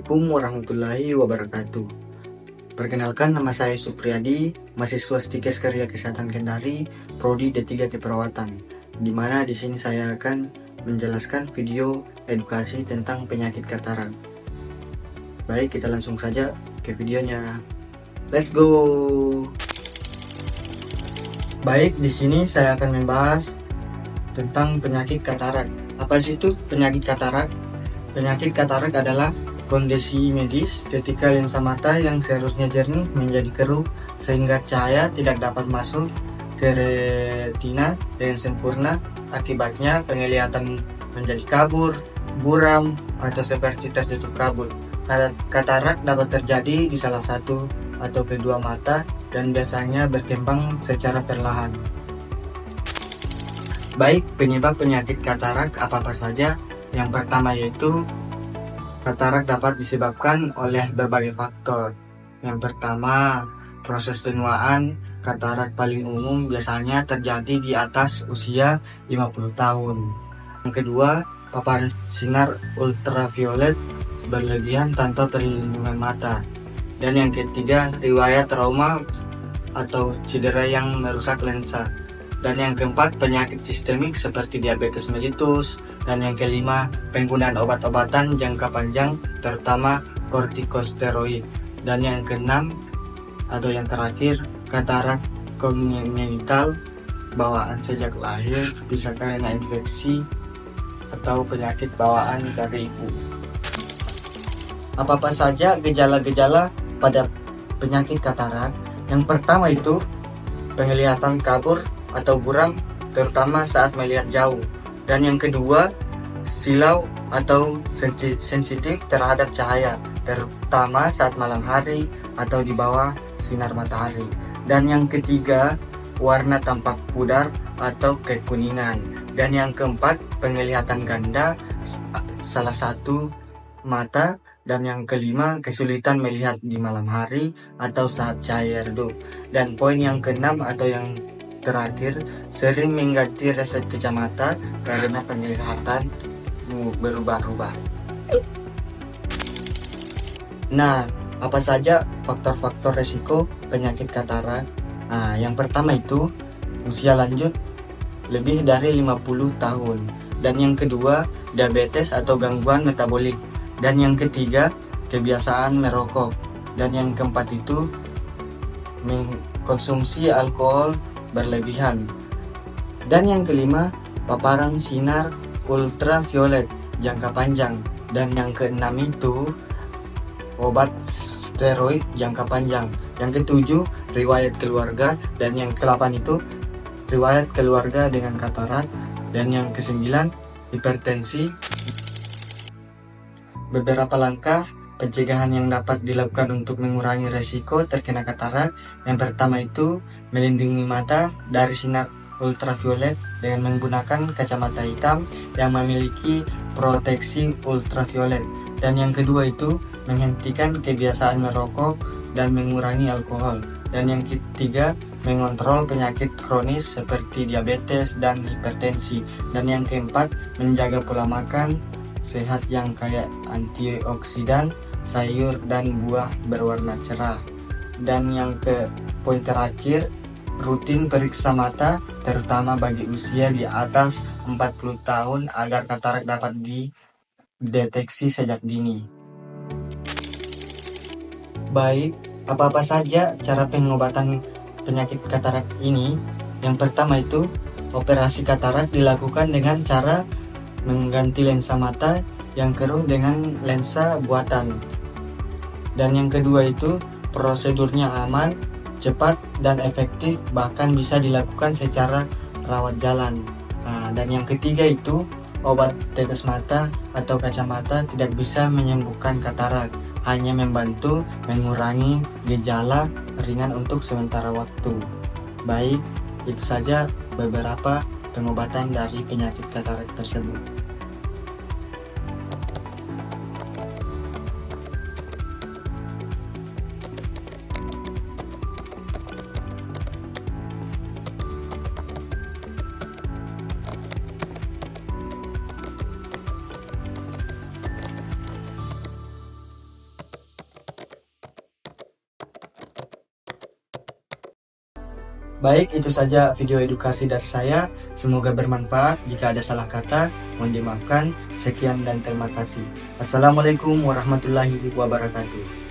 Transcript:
Assalamualaikum warahmatullahi wabarakatuh. Perkenalkan, nama saya Supriyadi, mahasiswa Stikes Karya Kesehatan Kendari, Prodi D3 Keperawatan. Di mana di sini saya akan menjelaskan video edukasi tentang penyakit katarak. Baik, kita langsung saja ke videonya. Let's go. Baik, di sini saya akan membahas tentang penyakit katarak. Apa sih itu penyakit katarak? Penyakit katarak adalah kondisi medis ketika lensa mata yang seharusnya jernih menjadi keruh sehingga cahaya tidak dapat masuk ke retina dengan sempurna. Akibatnya penglihatan menjadi kabur, buram, atau seperti tertutup kabut. Katarak dapat terjadi di salah satu atau kedua mata dan biasanya berkembang secara perlahan. Baik, penyebab penyakit katarak apa-apa saja? Yang pertama yaitu katarak dapat disebabkan oleh berbagai faktor. Yang pertama, proses penuaan. Katarak paling umum biasanya terjadi di atas usia 50 tahun. Yang kedua, paparan sinar ultraviolet berlebihan tanpa perlindungan mata. Dan yang ketiga, riwayat trauma atau cedera yang merusak lensa. Dan yang keempat, penyakit sistemik seperti diabetes mellitus. Dan yang kelima, penggunaan obat-obatan jangka panjang, terutama kortikosteroid. Dan yang keenam, atau yang terakhir, katarak kongenital bawaan sejak lahir, bisa karena infeksi atau penyakit bawaan dari ibu. Apa-apa saja gejala-gejala pada penyakit katarak? Yang pertama itu penglihatan kabur atau buram, terutama saat melihat jauh. Dan yang kedua, silau atau sensitif terhadap cahaya, terutama saat malam hari atau di bawah sinar matahari. Dan yang ketiga, warna tampak pudar atau kekuningan. Dan yang keempat, penglihatan ganda salah satu mata. Dan yang kelima, kesulitan melihat di malam hari atau saat cahaya redup. Dan poin yang keenam atau yang terakhir, sering mengganti resep kacamata karena penglihatan berubah-ubah. Nah, apa saja faktor-faktor resiko penyakit katarak? Nah, yang pertama itu usia lanjut lebih dari 50 tahun. Dan yang kedua, diabetes atau gangguan metabolik. Dan yang ketiga, kebiasaan merokok. Dan yang keempat itu mengkonsumsi alkohol berlebihan. Dan yang kelima, paparan sinar ultraviolet jangka panjang. Dan yang keenam itu obat steroid jangka panjang. Yang ketujuh, riwayat keluarga. Dan yang ke-8 itu riwayat keluarga dengan katarak. Dan yang ke-9, hipertensi. Beberapa langkah pencegahan yang dapat dilakukan untuk mengurangi resiko terkena katarak. Yang pertama itu melindungi mata dari sinar ultraviolet dengan menggunakan kacamata hitam yang memiliki proteksi ultraviolet. Dan yang kedua itu menghentikan kebiasaan merokok dan mengurangi alkohol. Dan yang ketiga, mengontrol penyakit kronis seperti diabetes dan hipertensi. Dan yang keempat, menjaga pola makan sehat yang kaya antioksidan, sayur dan buah berwarna cerah. Dan yang ke poin terakhir, rutin periksa mata terutama bagi usia di atas 40 tahun agar katarak dapat dideteksi sejak dini. Baik, apa-apa saja cara pengobatan penyakit katarak ini? Yang pertama itu, operasi katarak dilakukan dengan cara mengganti lensa mata yang keruh dengan lensa buatan. Dan yang kedua itu prosedurnya aman, cepat dan efektif, bahkan bisa dilakukan secara rawat jalan. Dan yang ketiga itu obat tetes mata atau kacamata tidak bisa menyembuhkan katarak, hanya membantu mengurangi gejala ringan untuk sementara waktu. Baik, itu saja beberapa pengobatan dari penyakit katarak tersebut. Baik, itu saja video edukasi dari saya. Semoga bermanfaat. Jika ada salah kata, mohon dimaafkan. Sekian dan terima kasih. Assalamualaikum warahmatullahi wabarakatuh.